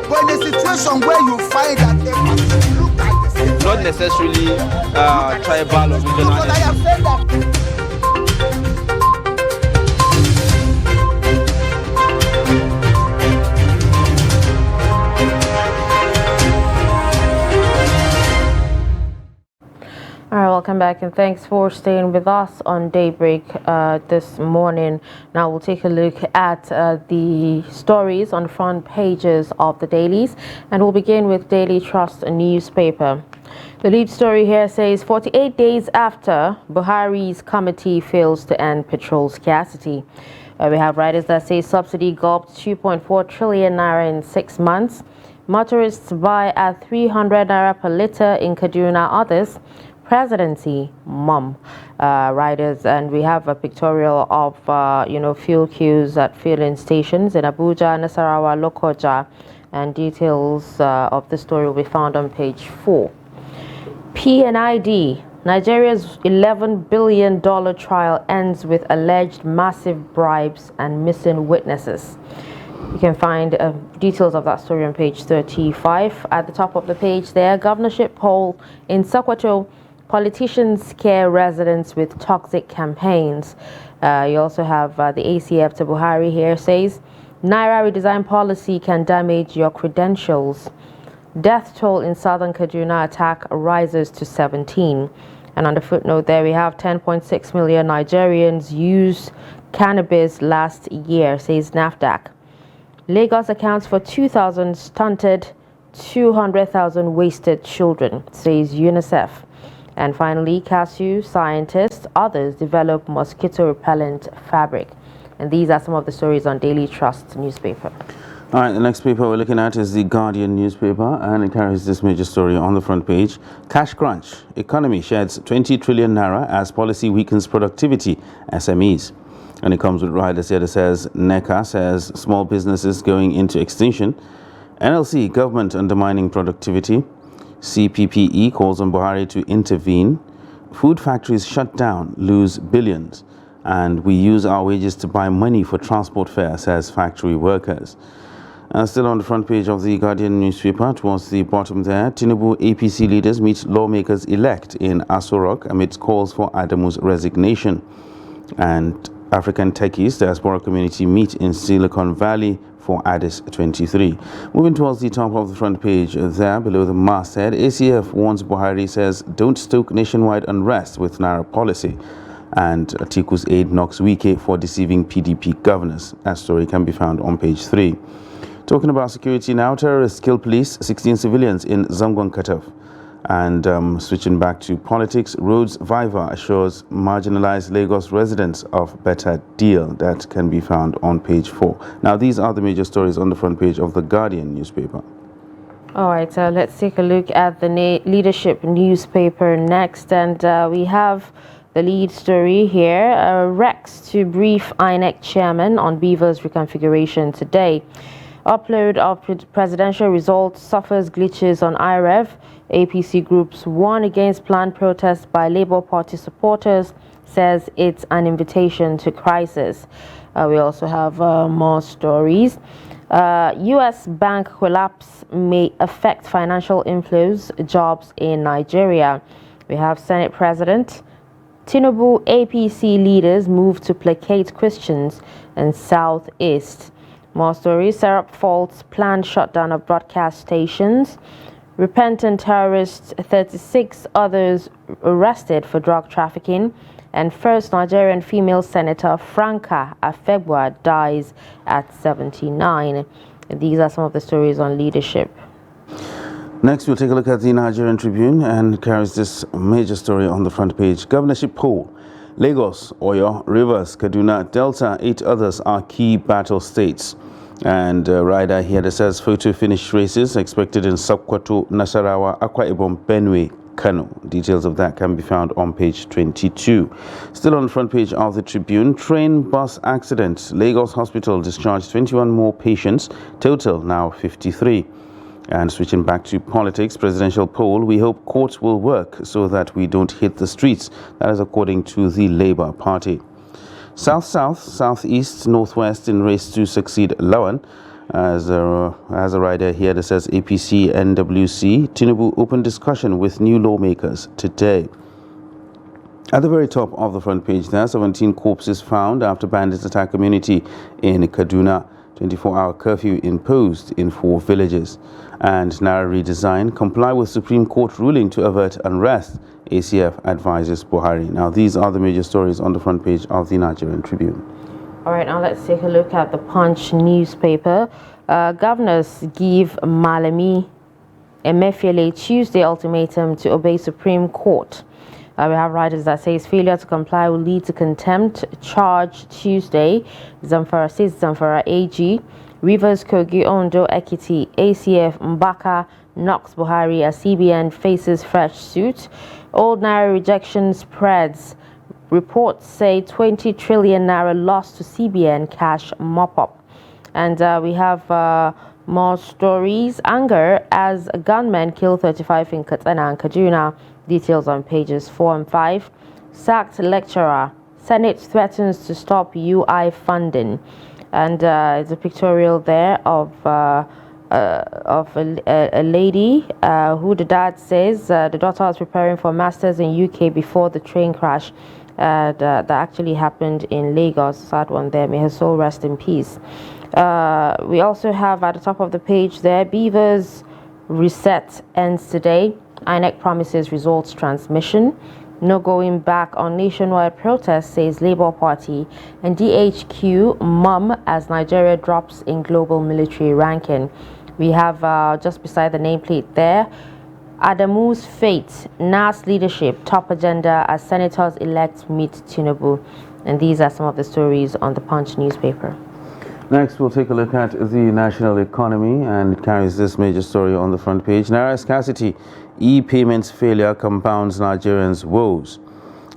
But in a situation where you find that a person look at the same, not necessarily tribal or regional. but I have said that. All right, welcome back and thanks for staying with us on Daybreak this morning. Now we'll take a look at the stories on the front pages of the dailies, and we'll begin with Daily Trust newspaper. The lead story here says 48 days after Buhari's committee fails to end petrol scarcity. We have writers that say subsidy gulped 2.4 trillion naira in 6 months. Motorists buy at 300 naira per litre in Kaduna. Others presidency mum riders, and we have a pictorial of fuel queues at filling stations in Abuja, Nasarawa, Lokoja, and details of the story will be found on page 4. PNID, Nigeria's $11 billion trial ends with alleged massive bribes and missing witnesses. You can find details of that story on page 35. At the top of the page there, governorship poll in Sokoto. Politicians scare residents with toxic campaigns. You also have the ACF to Buhari here says, Naira redesign policy can damage your credentials. Death toll in southern Kaduna attack rises to 17. And on the footnote there, we have 10.6 million Nigerians used cannabis last year, says NAFDAC. Lagos accounts for 2,000 stunted, 200,000 wasted children, says UNICEF. And finally, Cashew scientists, others develop mosquito repellent fabric. And these are some of the stories on Daily Trust newspaper. All right, the next paper we're looking at is the Guardian newspaper, and it carries this major story on the front page. Cash crunch. Economy sheds 20 trillion naira as policy weakens productivity, SMEs. And it comes with riders here that says, NECA says small businesses going into extinction. NLC, government undermining productivity. CPPE calls on Buhari to intervene. Food factories shut down, lose billions. And we use our wages to buy money for transport fare, says factory workers. Still on the front page of the Guardian newspaper, towards the bottom there, Tinubu APC leaders meet lawmakers-elect in Aso Rock amidst calls for Adamu's resignation. And African techies, diaspora community meet in Silicon Valley for Addis 23. Moving towards the top of the front page there, below the masthead, ACF warns Buhari, says, don't stoke nationwide unrest with Naira policy. And Atiku's aide knocks Wike for deceiving PDP governors. That story can be found on page 3. Talking about security now, terrorists kill police, 16 civilians in Zamguan Kataf. And switching back to politics, Rhodes Viva assures marginalized Lagos residents of better deal. That can be found on page 4. Now, these are the major stories on the front page of the Guardian newspaper. All right, let's take a look at the leadership newspaper next. And we have the lead story here. Rex to brief INEC chairman on Beaver's reconfiguration today. Upload of presidential results suffers glitches on IREV. APC groups warn against planned protests by Labour Party supporters, says it's an invitation to crisis. We also have more stories. U.S. bank collapse may affect financial inflows, jobs in Nigeria. We have Senate President Tinubu APC leaders move to placate Christians in Southeast. More stories. Syrup faults planned shutdown of broadcast stations. Repentant terrorists, 36 others arrested for drug trafficking. And first Nigerian female senator Franca Afegwa dies at 79. These are some of the stories on leadership. Next, we'll take a look at the Nigerian Tribune, and it carries this major story on the front page. Governorship poll. Lagos, Oyo, Rivers, Kaduna, Delta, 8 others are key battle states. And rider here that says photo finish races expected in Sokoto, Nasarawa, Akwa Ibom, Benue, Kano. Details of that can be found on page 22. Still on the front page of the Tribune, train bus accident. Lagos Hospital discharged 21 more patients, total now 53. And switching back to politics, presidential poll, we hope courts will work so that we don't hit the streets. That is according to the Labour Party. South-South, Southeast, Northwest in race to succeed Lawan. As a rider here that says APC NWC, Tinubu open discussion with new lawmakers today. At the very top of the front page there, 17 corpses found after bandits attack community in Kaduna. 24-hour curfew imposed in 4 villages. And Naira redesign, comply with Supreme Court ruling to avert unrest, ACF advises Buhari. Now, these are the major stories on the front page of the Nigerian Tribune. All right, now let's take a look at the Punch newspaper. Governors give Malami Emefiele Tuesday ultimatum to obey Supreme Court. We have writers that says failure to comply will lead to contempt. Charge Tuesday. Zamfara says Zamfara AG. Rivers, Kogi, Ondo, Ekiti, ACF, Mbaka knocks Buhari as CBN faces fresh suit. Old Naira rejection spreads. Reports say 20 trillion Naira lost to CBN cash mop-up. And we have more stories. Anger as gunmen kill 35 in Katsina and Kaduna. Details on pages 4 and 5. Sacked lecturer. Senate threatens to stop UI funding. And it's a pictorial there of a lady who the dad says the daughter was preparing for masters in UK before the train crash that actually happened in Lagos. Sad one there. May her soul rest in peace. We also have at the top of the page there, Beavers reset ends today. INEC promises results transmission. No going back on nationwide protest, says Labour Party. And DHQ mum as Nigeria drops in global military ranking. We have just beside the nameplate there, Adamu's fate, NAS leadership, top agenda as senators elect meet Tinubu. And these are some of the stories on the Punch newspaper. Next, we'll take a look at the national economy, and it carries this major story on the front page. Naira scarcity, e-payments failure compounds Nigerians' woes.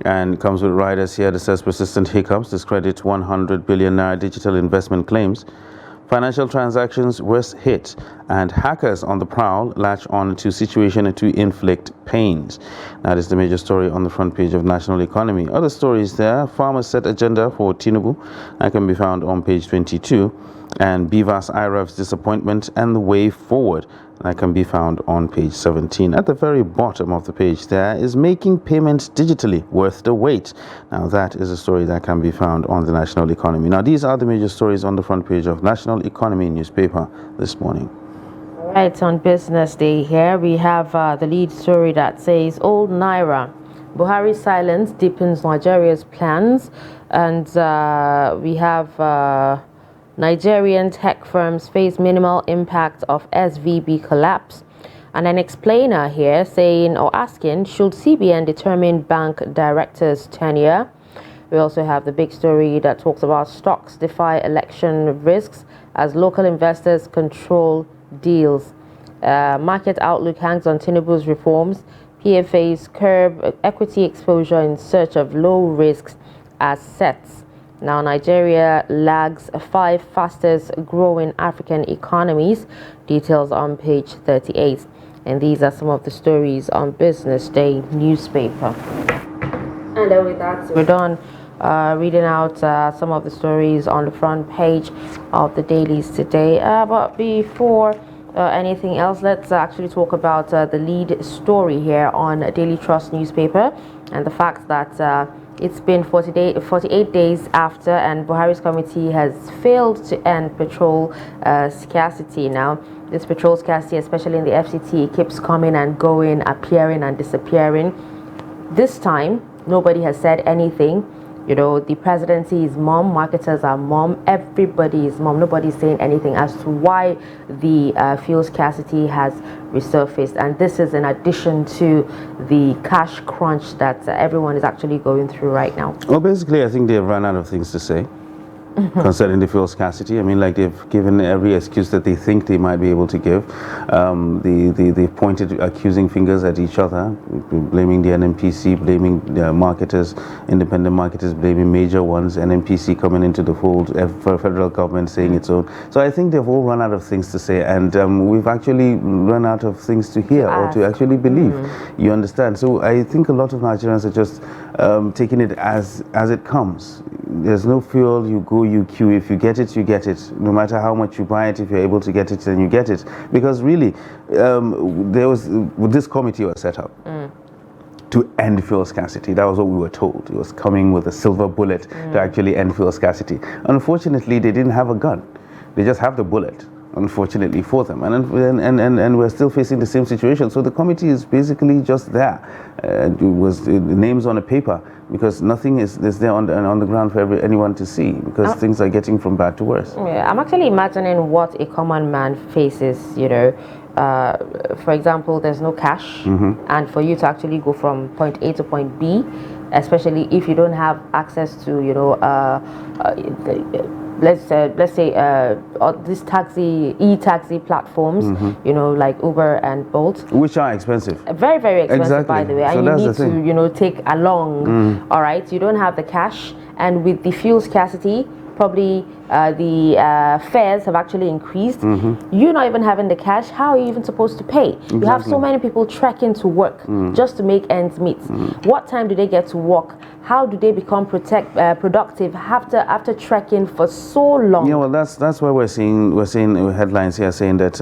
And comes with riders here that says persistent hiccups discredit 100 billion Naira digital investment claims. Financial transactions worst hit, and hackers on the prowl latch on to situation to inflict pains. That is the major story on the front page of National Economy. Other stories there, farmers set agenda for Tinubu, that can be found on page 22. And Bivas IRF's disappointment and the way forward, that can be found on page 17. At the very bottom of the page there is making payments digitally worth the wait. Now that is a story that can be found on the National Economy. Now these are the major stories on the front page of National Economy newspaper this morning. Right, on Business Day here we have the lead story that says Old Naira, Buhari's silence deepens Nigeria's plans. And we have Nigerian tech firms face minimal impact of SVB collapse. And an explainer here saying or asking, should CBN determine bank directors' tenure? We also have the big story that talks about stocks defy election risks as local investors control deals. Market outlook hangs on Tinubu's reforms. PFAs curb equity exposure in search of low risks assets. Now, Nigeria lags 5 fastest growing African economies. Details on page 38. And these are some of the stories on Business Day newspaper. And then with that, we're done reading out some of the stories on the front page of the dailies today. But before anything else, let's actually talk about the lead story here on Daily Trust newspaper and the fact that it's been 48 days after, and Buhari's committee has failed to end petrol scarcity. Now, this petrol scarcity, especially in the FCT, keeps coming and going, appearing and disappearing. This time, nobody has said anything. You know, the presidency is mum, marketers are mum, everybody is mum. Nobody's saying anything as to why the fuel scarcity has resurfaced. And this is in addition to the cash crunch that everyone is actually going through right now. Well, basically, I think they've run out of things to say concerning the fuel scarcity. I mean, like, they've given every excuse that they think they might be able to give. They've pointed accusing fingers at each other, blaming the NNPC, blaming the marketers, independent marketers, blaming major ones, NNPC coming into the fold, federal government saying its own. So I think they've all run out of things to say, and we've actually run out of things to hear or to actually believe. You understand? So I think a lot of Nigerians are just taking it as it comes. There's no fuel, you go queue, you queue. If you get it, you get it. No matter how much you buy it, if you're able to get it, then you get it. Because really, this committee was set up to end fuel scarcity. That was what we were told. It was coming with a silver bullet to actually end fuel scarcity. Unfortunately, they didn't have a gun. They just have the bullet, unfortunately for them. And we're still facing the same situation. So the committee is basically just there. It was names on a paper, because nothing is there on the ground for anyone to see, because things are getting from bad to worse. Yeah, I'm actually imagining what a common man faces, you know. For example, there's no cash, and for you to actually go from point A to point B, especially if you don't have access to, you know, let's say these e-taxi platforms, you know, like Uber and Bolt, which are expensive, very, very expensive, by the way, and so you need to, you know, take along. All right, you don't have the cash, and with the fuel scarcity, probably the fares have actually increased. You're not even having the cash. How are you even supposed to pay? You have so many people trekking to work just to make ends meet. What time do they get to work? How do they become productive after trekking for so long? Yeah, well, that's why we're seeing headlines here saying that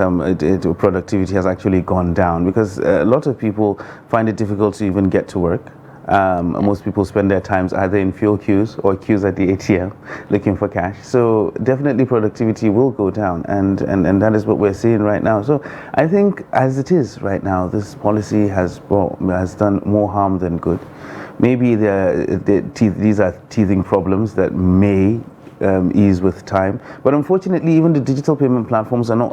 productivity has actually gone down, because a lot of people find it difficult to even get to work. Most people spend their times either in fuel queues or queues at the ATM looking for cash. So definitely productivity will go down, and that is what we're seeing right now. So I think as it is right now, this policy has done more harm than good. Maybe these are teething problems that may ease with time, but unfortunately, even the digital payment platforms are not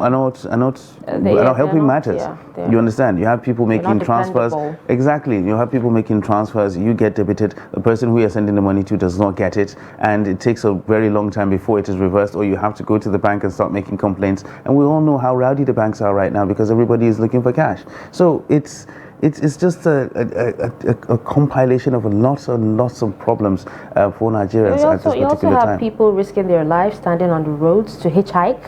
helping matters. Yeah, you understand? You have people making transfers. Exactly. You have people making transfers. You get debited. The person who you're sending the money to does not get it, and it takes a very long time before it is reversed, or you have to go to the bank and start making complaints. And we all know how rowdy the banks are right now, because everybody is looking for cash. So it's just a compilation of lots and lots of problems for Nigerians at this particular time. You also have people risking their lives standing on the roads to hitchhike,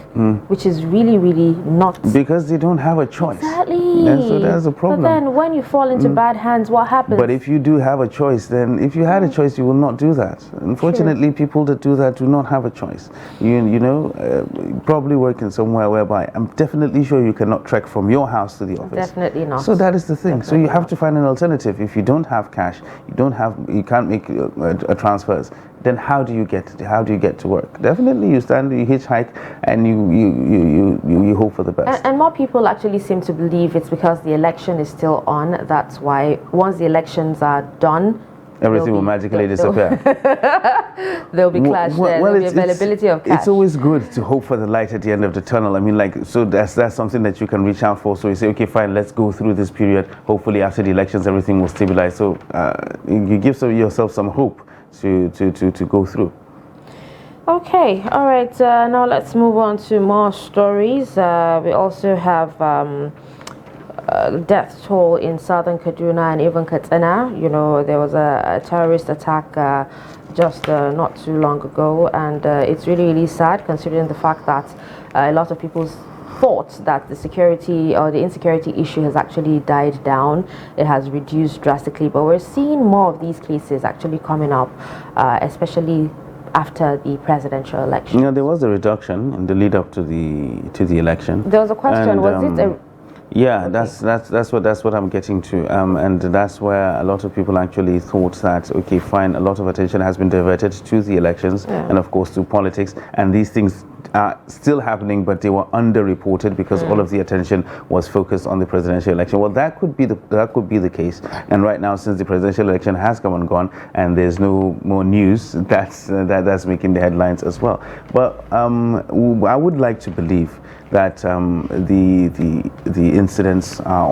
which is really, really not... Because they don't have a choice. Exactly. So there's a problem. But then when you fall into bad hands, what happens? But if you do have a choice, then if you had a choice, you will not do that. Unfortunately, people that do that do not have a choice. You know, probably working somewhere whereby I'm definitely sure you cannot trek from your house to the office. Definitely not. So that is the thing. So you have to find an alternative. If you don't have cash, you can't make transfers, then how do you get to work? Definitely you hitchhike, and you hope for the best. And more people actually seem to believe it's because the election is still on. That's why once the elections are done, everything will magically disappear. There'll be clash. There'll be availability of cash. It's always good to hope for the light at the end of the tunnel. I mean, so that's something that you can reach out for. So you say, okay, fine, let's go through this period. Hopefully, after the elections, everything will stabilize. So you give yourself some hope to go through. Okay, all right. Now let's move on to more stories. We also have death toll in southern Kaduna and even Katsina. You know, there was a terrorist attack just not too long ago, and it's really, really sad, considering the fact that a lot of people thought that the security or the insecurity issue has actually died down. It has reduced drastically, but we're seeing more of these cases actually coming up, especially after the presidential election. You know, there was a reduction in the lead up to the election. There was a question, and, was it a... Yeah, okay. That's what I'm getting to, and that's where a lot of people actually thought that, okay, fine, a lot of attention has been diverted to the elections, and of course to politics, and these things are still happening, but they were underreported because all of the attention was focused on the presidential election. Well, that could be the case, and right now, since the presidential election has come and gone, and there's no more news, that's making the headlines as well. But I would like to believe that the incidents are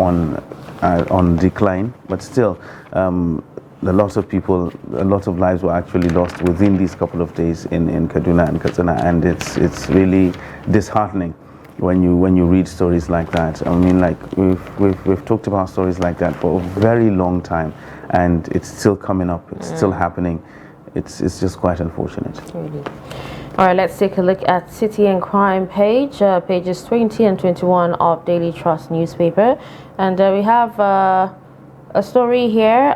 on decline, but still a lot of people, a lot of lives were actually lost within these couple of days in Kaduna and Katsina, and it's really disheartening when you read stories like that. I mean, like we've talked about stories like that for a very long time, and it's still coming up, it's still happening. It's just quite unfortunate. Really. All right, let's take a look at City and Crime page, pages 20 and 21 of Daily Trust newspaper. And we have a story here.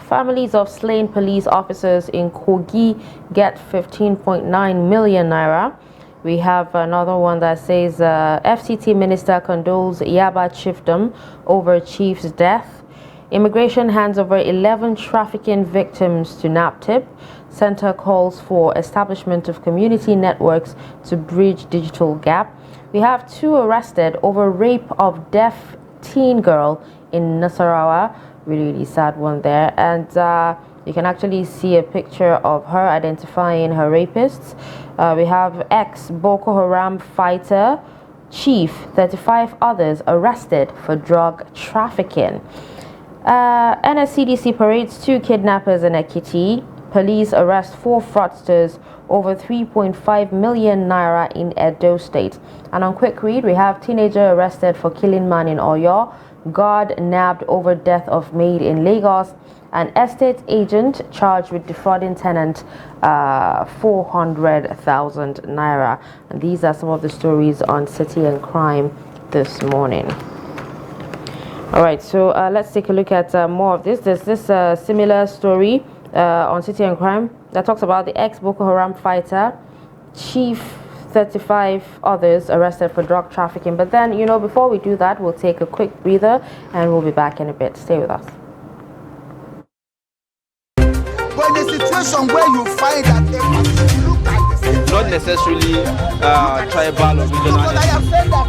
Families of slain police officers in Kogi get 15.9 million naira. We have another one that says FCT minister condoles Yaba chiefdom over chief's death. Immigration hands over 11 trafficking victims to NAPTIP. Center calls for establishment of community networks to bridge digital gap. We have 2 arrested over rape of deaf teen girl in Nasarawa. Really sad one there. And you can actually see a picture of her identifying her rapists. We have ex-Boko Haram fighter, chief, 35 others arrested for drug trafficking. NSCDC parades 2 kidnappers in Ekiti. Police arrest 4 fraudsters over 3.5 million naira in Edo State. And on quick read, we have teenager arrested for killing man in Oyo. Guard nabbed over death of maid in Lagos. An estate agent charged with defrauding tenant 400,000 naira. And these are some of the stories on City and Crime this morning. All right, so let's take a look at more of this. There's this similar story on City and Crime that talks about the ex-Boko Haram fighter, chief, 35 others arrested for drug trafficking. But then, you know, before we do that, we'll take a quick breather and we'll be back in a bit. Stay with us. But in a situation where you find that a person look like the same, Not necessarily tribal or regional. because I have said that.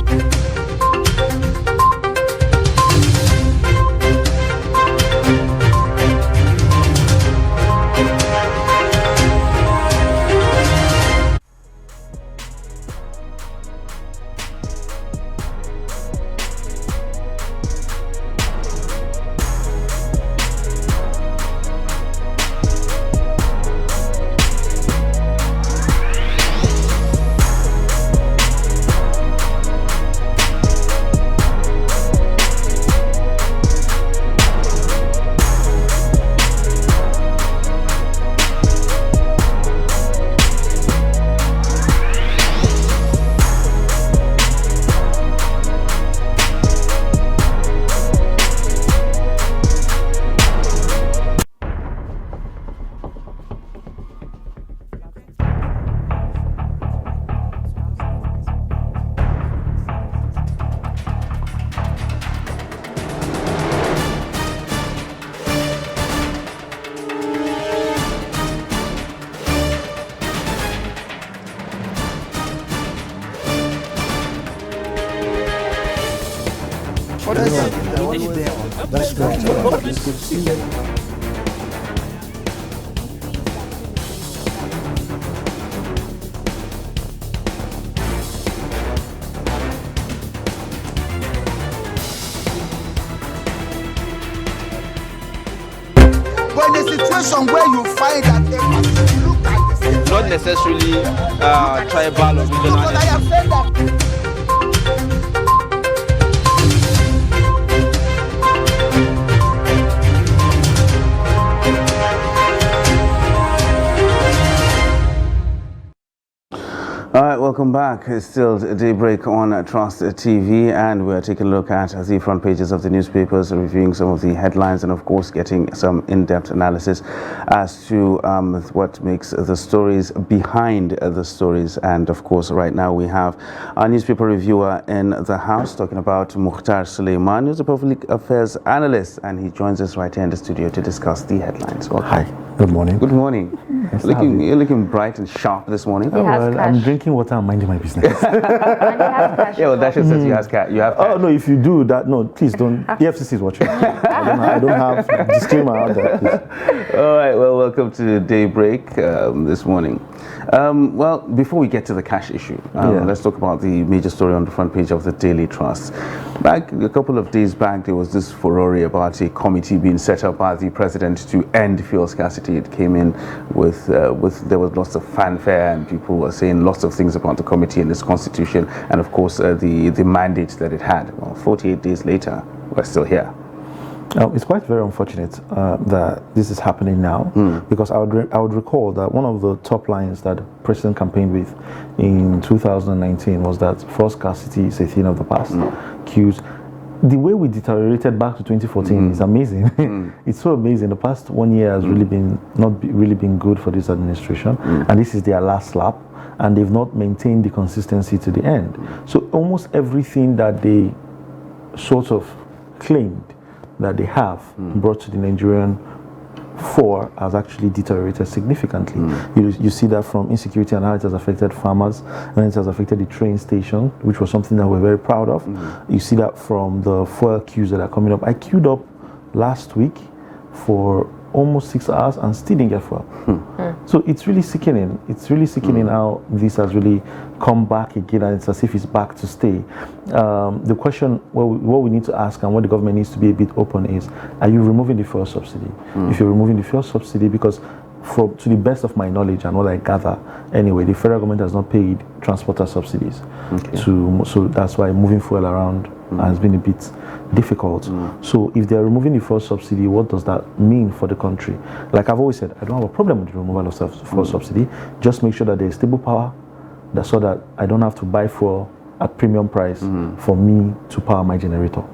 That's great. It's good to see you. But in a situation where you find that a person look like the same, Not necessarily tribal or because I regional. have said that. All right, welcome back. It's still Daybreak on Trust TV, and we're taking a look at the front pages of the newspapers, reviewing some of the headlines, and of course getting some in-depth analysis as to what makes the stories behind the stories. And of course, right now we have our newspaper reviewer in the house talking about Mukhtar Suleiman, who's a public affairs analyst, and he joins us right here in the studio to discuss the headlines. Welcome. Hi. Good morning. Good morning. Nice to have you. You're looking bright and sharp this morning. He has Well, I'm cash. drinking water and minding my business. And he has cash. Yeah, well, that just says you have cash. You have cash. Oh no, if you do that, no, please don't. The FCC is watching. I don't have disclaimer out there. Please. All right, well, welcome to Daybreak this morning. Well, before we get to the cash issue, let's talk about the major story on the front page of the Daily Trust. Back a couple of days back, there was this furore about a committee being set up by the president to end fuel scarcity. It came in with there was lots of fanfare, and people were saying lots of things about the committee and its constitution, and of course the mandate that it had. Well, 48 days later, we're still here. It's quite very unfortunate that this is happening now, because I would recall that one of the top lines that the president campaigned with in 2019 was that fuel scarcity is a thing of the past. Queues. the way we deteriorated back to 2014 is amazing. It's so amazing. The past 1 year has really been really been good for this administration, and this is their last lap, and they've not maintained the consistency to the end. So almost everything that they sort of claimed that they have brought to the Nigerian fore has actually deteriorated significantly. You see that from insecurity and how it has affected farmers, and it has affected the train station, which was something that we're very proud of. You see that from the fuel queues that are coming up. I queued up last week for almost 6 hours and still didn't get fuel. So it's really sickening. It's really sickening how this has really come back again, and it's as if it's back to stay. The question, what we need to ask, and what the government needs to be a bit open is, are you removing the fuel subsidy? If you're removing the fuel subsidy, because to the best of my knowledge and what I gather, anyway, the federal government has not paid transporter subsidies. So that's why moving fuel around has been a bit difficult. So if they're removing the fuel subsidy, what does that mean for the country? Like I've always said, I don't have a problem with the removal of fuel subsidy. Just make sure that there's stable power, so that I don't have to buy fuel at premium price for me to power my generator.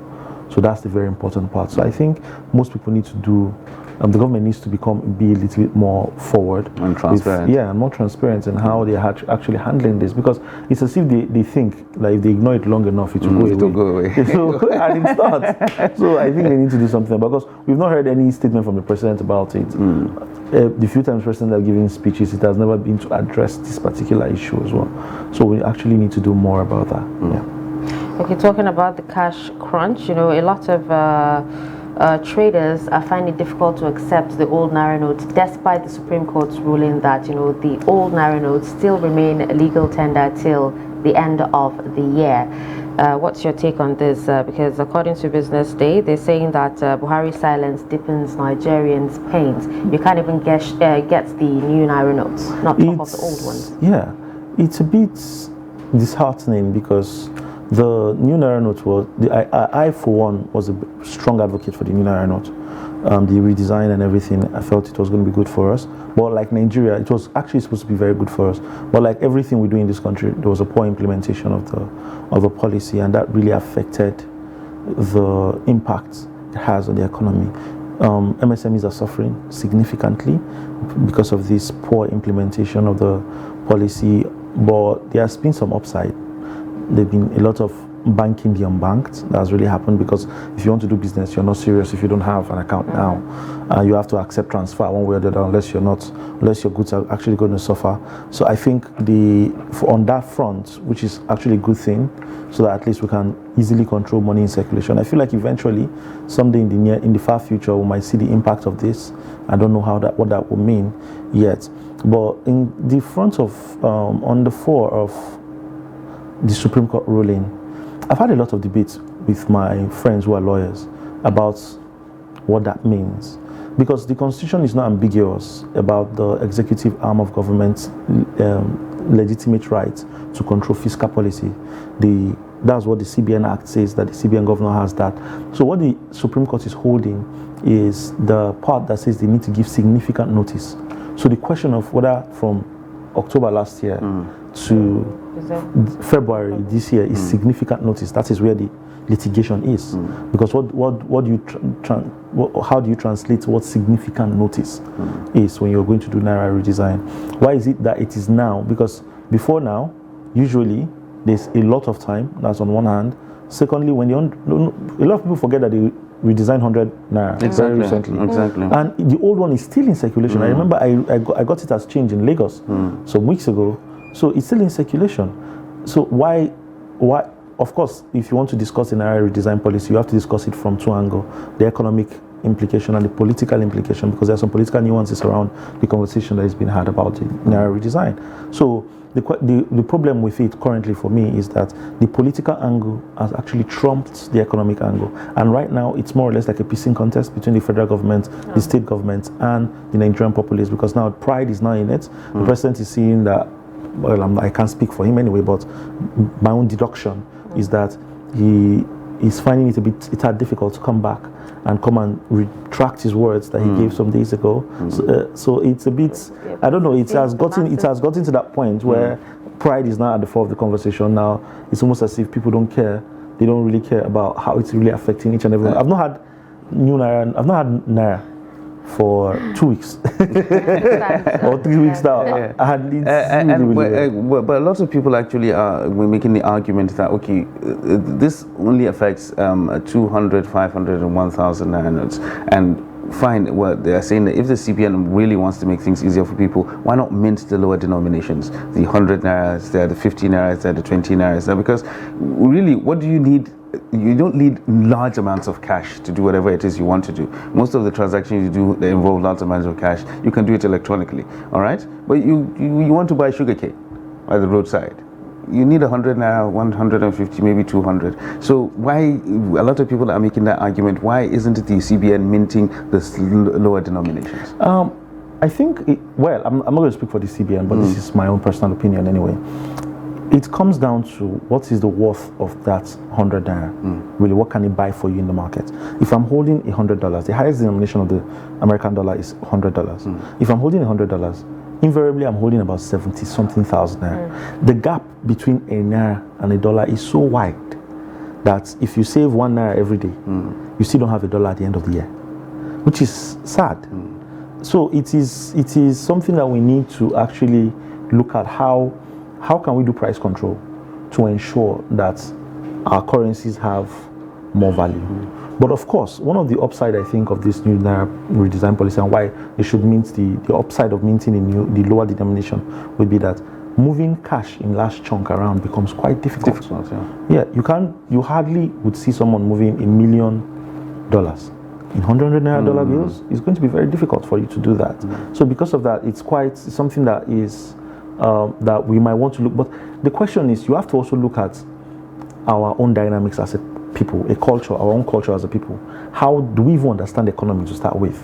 So that's the very important part. So I think most people need to do, the government needs to be a little bit more forward and transparent. And more transparent in how they are actually handling this, because it's as if they think like if they ignore it long enough, it will go away. So, and it's not. So I think they need to do something, because we've not heard any statement from the president about it. The few times president have given speeches, it has never been to address this particular issue as well. So we actually need to do more about that. Okay, talking about the cash crunch, a lot of traders are finding it difficult to accept the old Naira notes, despite the Supreme Court's ruling that, the old Naira notes still remain legal tender till the end of the year. What's your take on this? Because according to Business Day, they're saying that Buhari's silence deepens Nigerians' pains. You can't even get the new Naira notes, not top of the old ones. Yeah, it's a bit disheartening, because the new Naira note was, I for one was a strong advocate for the new Naira note. The redesign and everything, I felt it was going to be good for us. But like Nigeria, it was actually supposed to be very good for us. But like everything we do in this country, there was a poor implementation of the policy, and that really affected the impact it has on the economy. MSMEs are suffering significantly because of this poor implementation of the policy, but there has been some upside. There have been a lot of banking the unbanked. That has really happened, because if you want to do business, you're not serious if you don't have an account now. You have to accept transfer one way or the other, unless your goods are actually going to suffer. So I think on that front, which is actually a good thing, so that at least we can easily control money in circulation. I feel like eventually, someday in the far future, we might see the impact of this. I don't know what that will mean yet. But in the front of on the fore of the Supreme Court ruling, I've had a lot of debates with my friends who are lawyers about what that means, because the Constitution is not ambiguous about the executive arm of government's legitimate right to control fiscal policy. That's what the CBN Act says, that the CBN governor has that. So what the Supreme Court is holding is the part that says they need to give significant notice. So the question of whether from October last year to February this year is significant notice. That is where the litigation is. Because how do you translate what significant notice is when you're going to do Naira redesign? Why is it that it is now? Because before now, usually there's a lot of time. That's on one hand. Secondly, a lot of people forget that they redesigned 100 Naira very recently. And the old one is still in circulation. I remember I got it as change in Lagos some weeks ago. So it's still in circulation. So why? Of course, if you want to discuss the Naira redesign policy, you have to discuss it from two angles: the economic implication and the political implication, because there are some political nuances around the conversation that has been had about the Naira redesign. So the problem with it currently for me is that the political angle has actually trumped the economic angle. And right now, it's more or less like a pissing contest between the federal government, the state government, and the Nigerian populace, because now pride is now in it. The president is seeing that, well, I can't speak for him anyway, but my own deduction is that he is finding it a tad difficult to come back and come and retract his words that he gave some days ago. So it's a bit, I don't know, it has gotten to that point where pride is now at the fore of the conversation. Now it's almost as if people don't care They don't really care about how it's really affecting each and every one. I've not had naira for 2 weeks or 3 weeks now. I had but a lot of people actually are making the argument that okay, this only affects 200, 500, and 1,000 naira notes, and fine. Well, they are saying that if the CBN really wants to make things easier for people, why not mint the lower denominations? The 100 naira is there, the 50 naira is there, the 20 naira is there. Because really, what do you need? You don't need large amounts of cash to do whatever it is you want to do. Most of the transactions you do, they involve large amounts of cash. You can do it electronically, all right? But you want to buy sugarcane by the roadside. You need 100 naira, 150, maybe 200. So why, a lot of people are making that argument, why isn't the CBN minting the lower denominations? I think, I'm not going to speak for the CBN, but this is my own personal opinion anyway. It comes down to what is the worth of that 100 naira. Really, what can it buy for you in the market? If I'm holding $100, the highest denomination of the American dollar is $100. If I'm holding $100, invariably I'm holding about 70-something thousand naira. The gap between a naira and a dollar is so wide that if you save 1 naira every day, you still don't have $1 at the end of the year, which is sad. So it is something that we need to actually look at how can we do price control to ensure that our currencies have more value. But of course, one of the upside, I think, of this new Naira redesign policy and why they should mint the upside of minting the lower denomination would be that moving cash in large chunk around becomes quite difficult. You hardly would see someone moving $1 million in 100 naira dollar bills. It's going to be very difficult for you to do that. So because of that, it's something that is that we might want to look. But the question is, you have to also look at our own dynamics as a people, a culture, our own culture as a people. How do we even understand the economy to start with?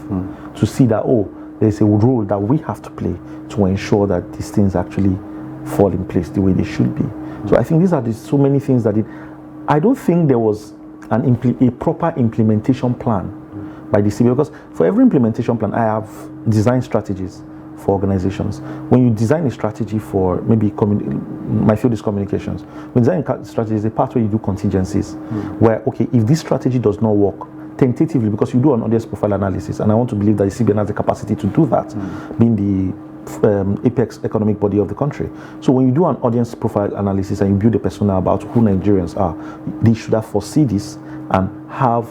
To see that, there's a role that we have to play to ensure that these things actually fall in place the way they should be. So I think these are so many things that I don't think there was a proper implementation plan by the CBN, because for every implementation plan, I have designed strategies for organizations. When you design a strategy for maybe my field is communications. When designing a strategy is a part where you do contingencies, where if this strategy does not work, tentatively, because you do an audience profile analysis, and I want to believe that the CBN has the capacity to do that, being the apex economic body of the country. So when you do an audience profile analysis and you build a persona about who Nigerians are, they should have foreseen this and have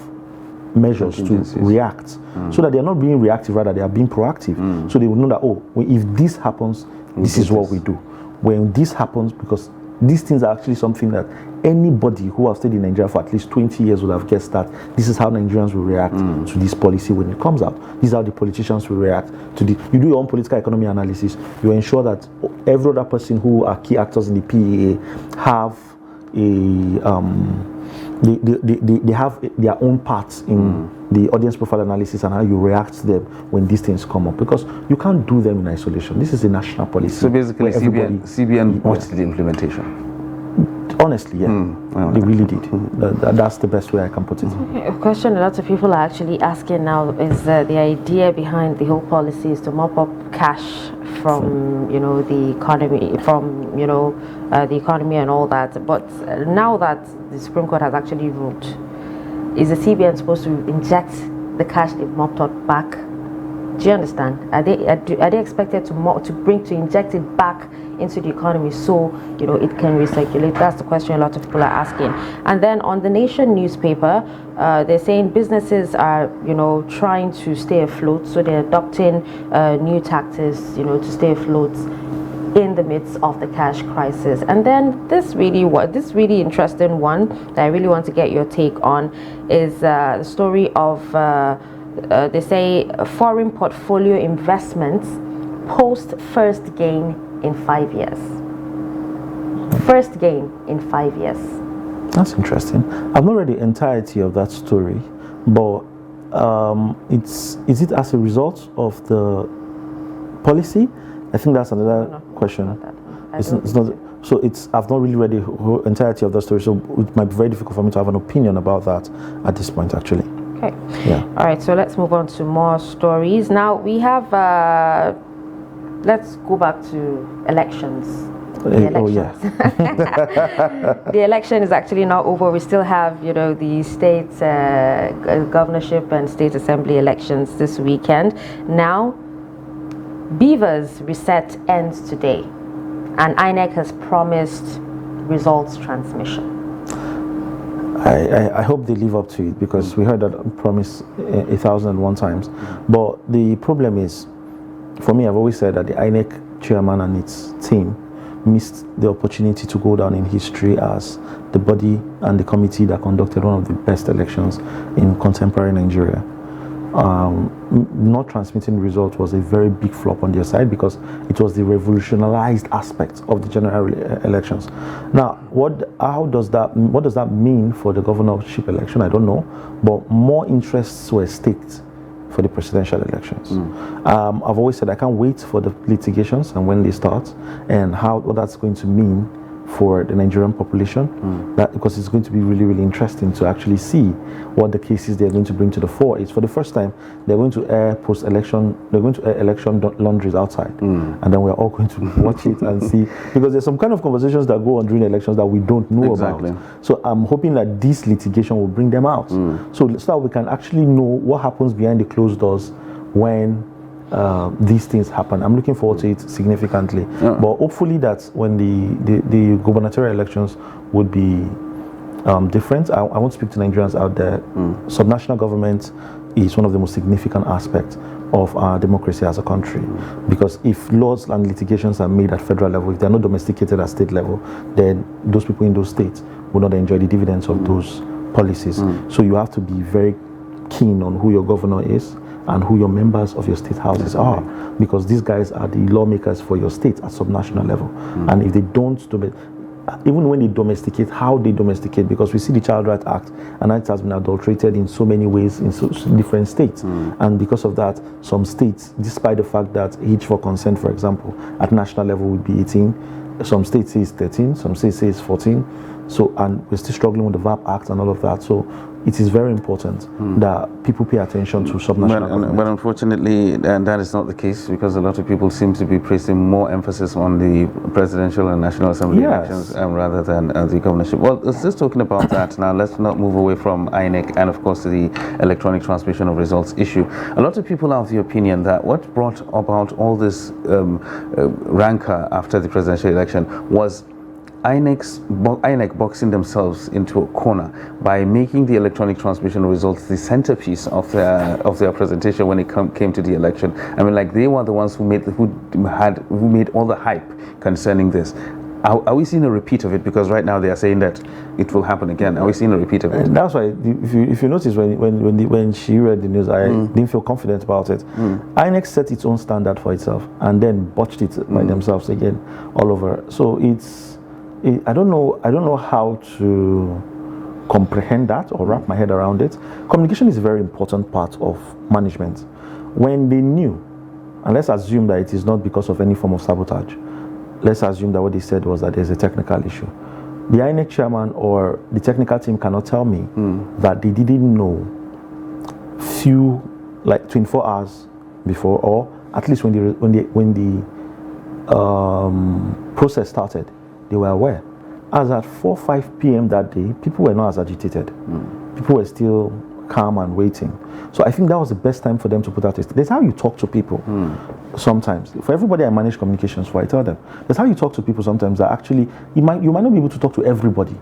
measures to react, so that they are not being reactive, rather they are being proactive. So they will know that if this happens, this is what we do. When this happens, because these things are actually something that anybody who has stayed in Nigeria for at least 20 years would have guessed that this is how Nigerians will react to this policy when it comes out. These are how the politicians will react to the. You do your own political economy analysis. You ensure that every other person who are key actors in the PEA have they have their own parts in the audience profile analysis and how you react to them when these things come up, because you can't do them in isolation. This is a national policy. So basically, CBN watched the implementation. Honestly, they really did. That's the best way I can put it. Okay, a question a lot of people are actually asking now is the idea behind the whole policy is to mop up cash from the economy, the economy and all that. But now that the Supreme Court has actually ruled, is the CBN supposed to inject the cash they've mopped up back? Do you understand? Are they expected to inject it back into the economy so it can recirculate? That's the question a lot of people are asking. And then on the Nation newspaper, they're saying businesses are trying to stay afloat, so they're adopting new tactics to stay afloat in the midst of the cash crisis. And then this really interesting one that I really want to get your take on is the story of they say foreign portfolio investments post first gain in 5 years. First gain in 5 years. That's interesting. I've not read the entirety of that story, but is it as a result of the policy? I think that's another question. It's not. So I've not really read the whole entirety of the story, so it might be very difficult for me to have an opinion about that at this point, actually. Okay. Yeah. All right. So let's move on to more stories. Now we have. Let's go back to elections. The Oh yeah. elections. The election is actually not over. We still have, the state governorship and state assembly elections this weekend. Now, Beavers Reset ends today, and INEC has promised results transmission. I hope they live up to it, because we heard that promise 1,001 times. But the problem is, for me, I've always said that the INEC chairman and its team missed the opportunity to go down in history as the body and the committee that conducted one of the best elections in contemporary Nigeria. Not transmitting results was a very big flop on their side, because it was the revolutionized aspect of the general elections. Now, what does that mean for the governorship election? I don't know, but more interests were staked for the presidential elections. I've always said I can't wait for the litigations and when they start, and what that's going to mean for the Nigerian population, because it's going to be really, really interesting to actually see what the cases they're going to bring to the fore. It's for the first time they're going to air post-election, they're going to air election laundries outside, and then we're all going to watch it and see, because there's some kind of conversations that go on during elections that we don't know about. So I'm hoping that this litigation will bring them out, so that we can actually know what happens behind the closed doors when these things happen. I'm looking forward to it significantly. But hopefully that when the gubernatorial elections would be different. I want to speak to Nigerians out there. Subnational government is one of the most significant aspects of our democracy as a country, because if laws and litigations are made at federal level, if they're not domesticated at state level, then those people in those states will not enjoy the dividends of those policies. So you have to be very keen on who your governor is and who your members of your state houses are, because these guys are the lawmakers for your state at subnational level. And if they don't, even when they domesticate, how they domesticate, because we see the Child Rights Act, and it has been adulterated in so many ways in so different states. And because of that, some states, despite the fact that age for consent, for example, at national level would be 18, some states say it's 13, some states say it's 14. So, and we're still struggling with the VAP Act and all of that. So it is very important that people pay attention to subnational government. But unfortunately, that is not the case, because a lot of people seem to be placing more emphasis on the presidential and national assembly elections rather than the governorship. Well, let's just talking about that now. Let's not move away from INEC and, of course, the electronic transmission of results issue. A lot of people are of the opinion that what brought about all this rancor after the presidential election was INEC boxing themselves into a corner by making the electronic transmission results the centerpiece of their presentation when it came to the election. I mean, like, they were the ones who made all the hype concerning this. Are we seeing a repeat of it? Because right now they are saying that it will happen again. Are we seeing a repeat of it? And that's why, if you notice, when she read the news, I didn't feel confident about it. INEC set its own standard for itself and then botched it by themselves again all over. So I don't know how to comprehend that or wrap my head around it. Communication is a very important part of management. When they knew, and let's assume that it is not because of any form of sabotage, let's assume that what they said was that there's a technical issue. The INEC chairman or the technical team cannot tell me that they didn't know like 24 hours before, or at least when the process started, they were aware. As at 4-5 p.m. that day, people were not as agitated. People were still calm and waiting. So I think that was the best time for them to put out a statement. That's how you talk to people sometimes. For everybody I manage communications for, I tell them, that's how you talk to people sometimes, that actually you might not be able to talk to everybody,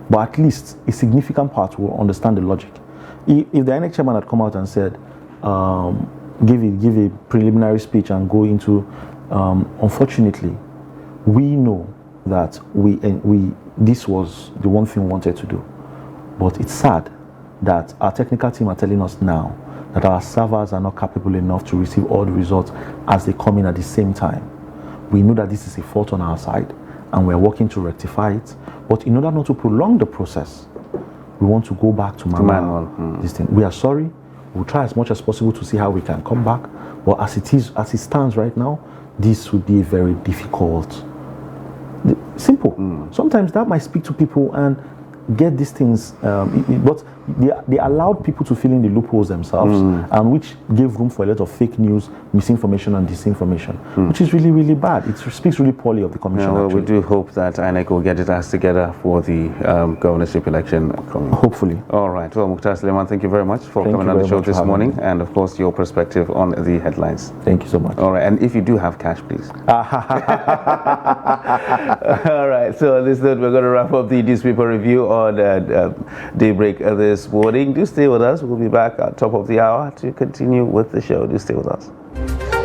but at least a significant part will understand the logic. If the INEC chairman had come out and said, give a preliminary speech and go into, unfortunately, we know that this was the one thing we wanted to do, but it's sad that our technical team are telling us now that our servers are not capable enough to receive all the results as they come in at the same time. We know that this is a fault on our side and we're working to rectify it, but in order not to prolong the process, we want to go back to manual. This thing. We are sorry. We'll try as much as possible to see how we can come back, but as it stands right now, this would be a very difficult. Simple. Sometimes that might speak to people, and get these things, but they allowed people to fill in the loopholes themselves, and which gave room for a lot of fake news, misinformation, and disinformation, which is really, really bad. It speaks really poorly of the commission. Yeah, well, we do hope that INEC will get its ass together for the governorship election coming. Hopefully. All right. Well, Mukhtar Suleiman, thank you very much for coming on the show this morning, and of course your perspective on the headlines. Thank you so much. All right. And if you do have cash, please. All right. So on this note, we're going to wrap up the newspaper review on Daybreak this morning. Do stay with us. We'll be back at top of the hour to continue with the show. Do stay with us.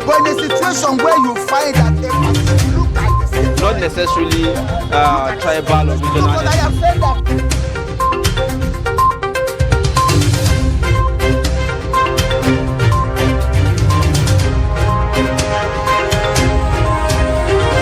But in a situation where you find that a person look like the same, Not necessarily tribal or regional. because I have said that